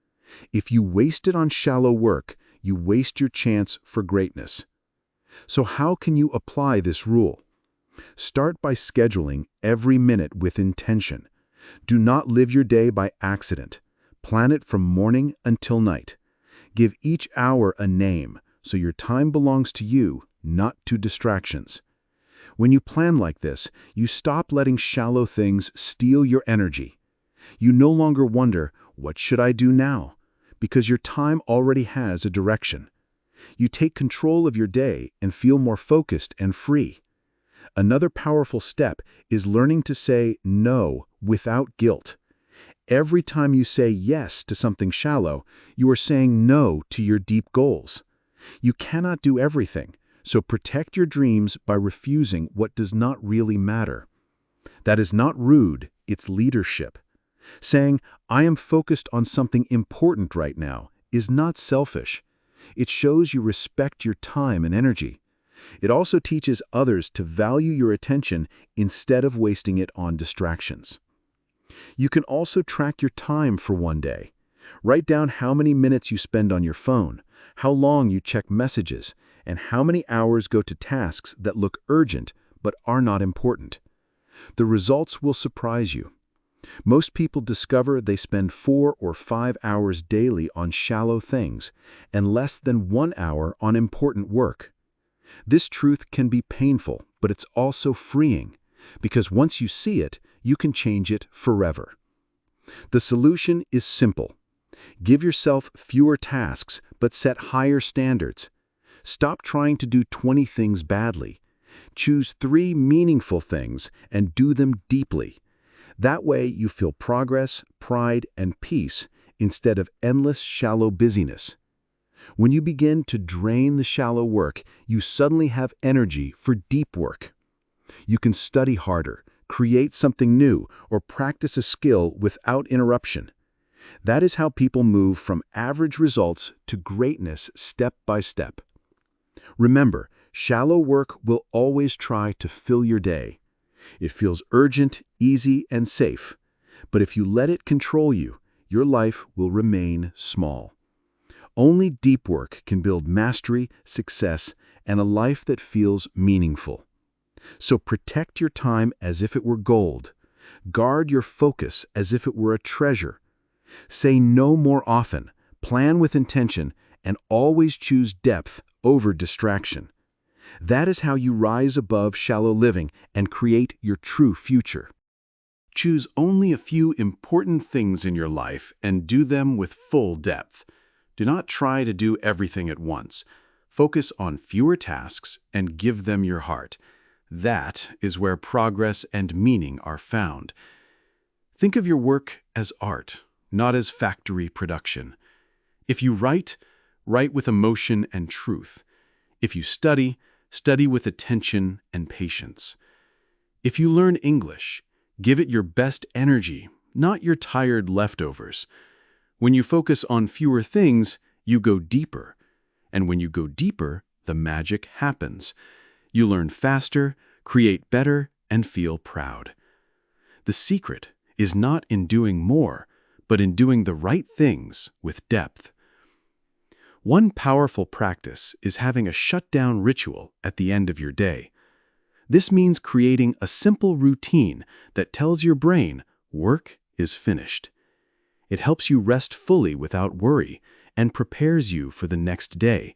If you waste it on shallow work, you waste your chance for greatness. So how can you apply this rule? Start by scheduling every minute with intention. Do not live your day by accident. Plan it from morning until night. Give each hour a name, so your time belongs to you, not to distractions. When you plan like this, you stop letting shallow things steal your energy. You no longer wonder, what should I do now? Because your time already has a direction. You take control of your day and feel more focused and free. Another powerful step is learning to say no without guilt. Every time you say yes to something shallow, you are saying no to your deep goals. You cannot do everything, so protect your dreams by refusing what does not really matter. That is not rude, it's leadership. Saying, I am focused on something important right now, is not selfish. It shows you respect your time and energy. It also teaches others to value your attention instead of wasting it on distractions. You can also track your time for one day. Write down how many minutes you spend on your phone, how long you check messages, and how many hours go to tasks that look urgent but are not important. The results will surprise you. Most people discover they spend 4 or 5 hours daily on shallow things and less than 1 hour on important work. This truth can be painful, but it's also freeing, because once you see it, you can change it forever. The solution is simple. Give yourself fewer tasks, but set higher standards. Stop trying to do 20 things badly. Choose 3 meaningful things and do them deeply. That way you feel progress, pride, and peace instead of endless shallow busyness. When you begin to drain the shallow work, you suddenly have energy for deep work. You can study harder, create something new, or practice a skill without interruption. That is how people move from average results to greatness step by step. Remember, shallow work will always try to fill your day. It feels urgent, easy, and safe. But if you let it control you, your life will remain small. Only deep work can build mastery, success, and a life that feels meaningful. So protect your time as if it were gold. Guard your focus as if it were a treasure. Say no more often, plan with intention, and always choose depth over distraction. That is how you rise above shallow living and create your true future. Choose only a few important things in your life and do them with full depth. Do not try to do everything at once. Focus on fewer tasks and give them your heart. That is where progress and meaning are found. Think of your work as art, not as factory production. If you write, write with emotion and truth. If you study, study with attention and patience. If you learn English, give it your best energy, not your tired leftovers. When you focus on fewer things, you go deeper. And when you go deeper, the magic happens. You learn faster, create better, and feel proud. The secret is not in doing more, but in doing the right things with depth. One powerful practice is having a shutdown ritual at the end of your day. This means creating a simple routine that tells your brain work is finished. It helps you rest fully without worry and prepares you for the next day.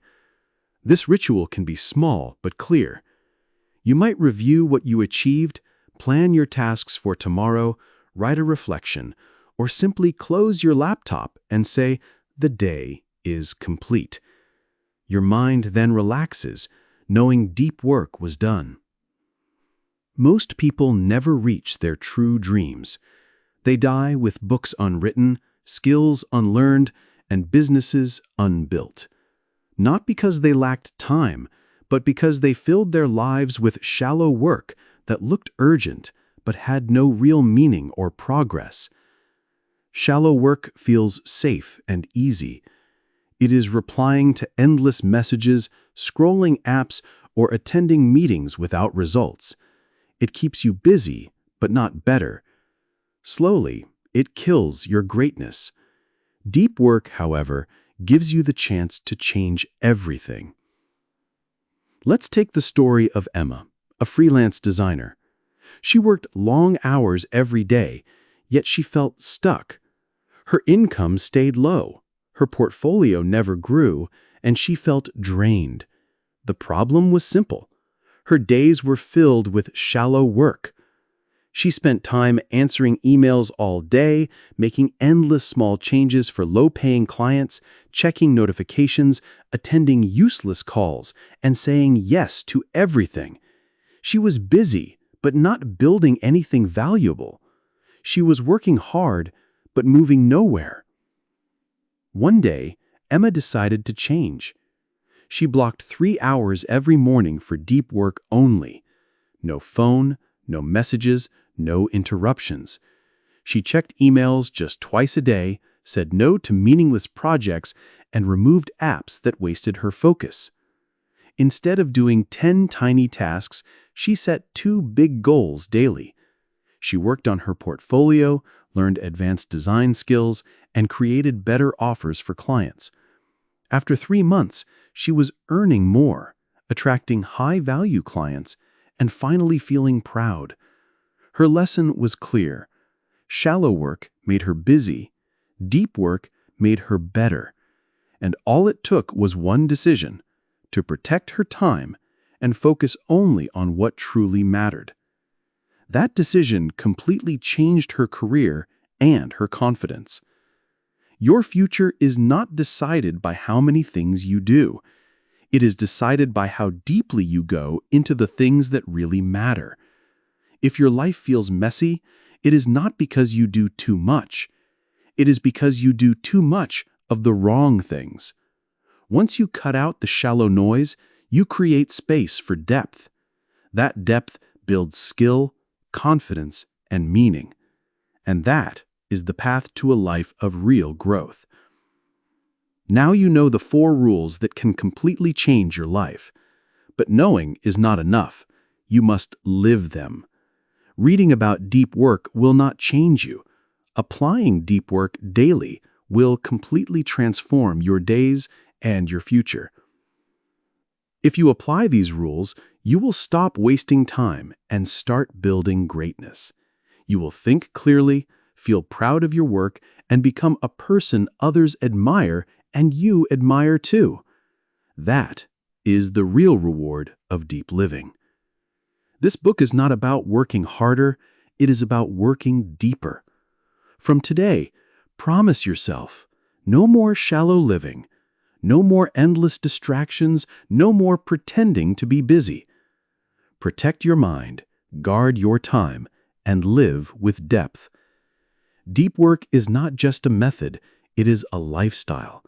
This ritual can be small but clear. You might review what you achieved, plan your tasks for tomorrow, write a reflection, or simply close your laptop and say, "The day is complete." Your mind then relaxes, knowing deep work was done. Most people never reach their true dreams. They die with books unwritten, skills unlearned, and businesses unbuilt. Not because they lacked time, but because they filled their lives with shallow work that looked urgent but had no real meaning or progress. Shallow work feels safe and easy. It is replying to endless messages, scrolling apps, or attending meetings without results. It keeps you busy, but not better. Slowly, It kills your greatness. Deep work, however, gives you the chance to change everything. Let's take the story of Emma, a freelance designer. She worked long hours every day, yet she felt stuck. Her income stayed low, her portfolio never grew, and she felt drained. The problem was simple. Her days were filled with shallow work. She spent time answering emails all day, making endless small changes for low-paying clients, checking notifications, attending useless calls, and saying yes to everything. She was busy, but not building anything valuable. She was working hard, but moving nowhere. One day, Emma decided to change. She blocked 3 hours every morning for deep work only. No phone, no messages, no interruptions. She checked emails just twice a day, said no to meaningless projects, and removed apps that wasted her focus. Instead of doing 10 tiny tasks, she set 2 big goals daily. She worked on her portfolio, learned advanced design skills, and created better offers for clients. After 3 months, she was earning more, attracting high-value clients, and finally feeling proud. Her lesson was clear. Shallow work made her busy. Deep work made her better. And all it took was one decision: to protect her time and focus only on what truly mattered. That decision completely changed her career and her confidence. Your future is not decided by how many things you do. It is decided by how deeply you go into the things that really matter. If your life feels messy, it is not because you do too much. It is because you do too much of the wrong things. Once you cut out the shallow noise, you create space for depth. That depth builds skill, confidence, and meaning. And that is the path to a life of real growth. Now you know the 4 rules that can completely change your life. But knowing is not enough. You must live them. Reading about deep work will not change you. Applying deep work daily will completely transform your days and your future. If you apply these rules, you will stop wasting time and start building greatness. You will think clearly, feel proud of your work, and become a person others admire and you admire too. That is the real reward of deep living. This book is not about working harder, it is about working deeper. From today, promise yourself, no more shallow living, no more endless distractions, no more pretending to be busy. Protect your mind, guard your time, and live with depth. Deep work is not just a method, it is a lifestyle.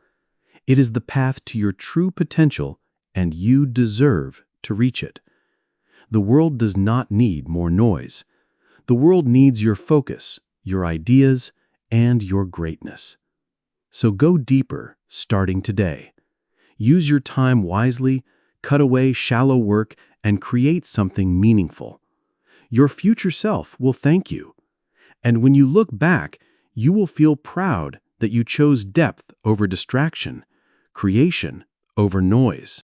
It is the path to your true potential, and you deserve to reach it. The world does not need more noise. The world needs your focus, your ideas, and your greatness. So go deeper, starting today. Use your time wisely, cut away shallow work, and create something meaningful. Your future self will thank you. And when you look back, you will feel proud that you chose depth over distraction, creation over noise.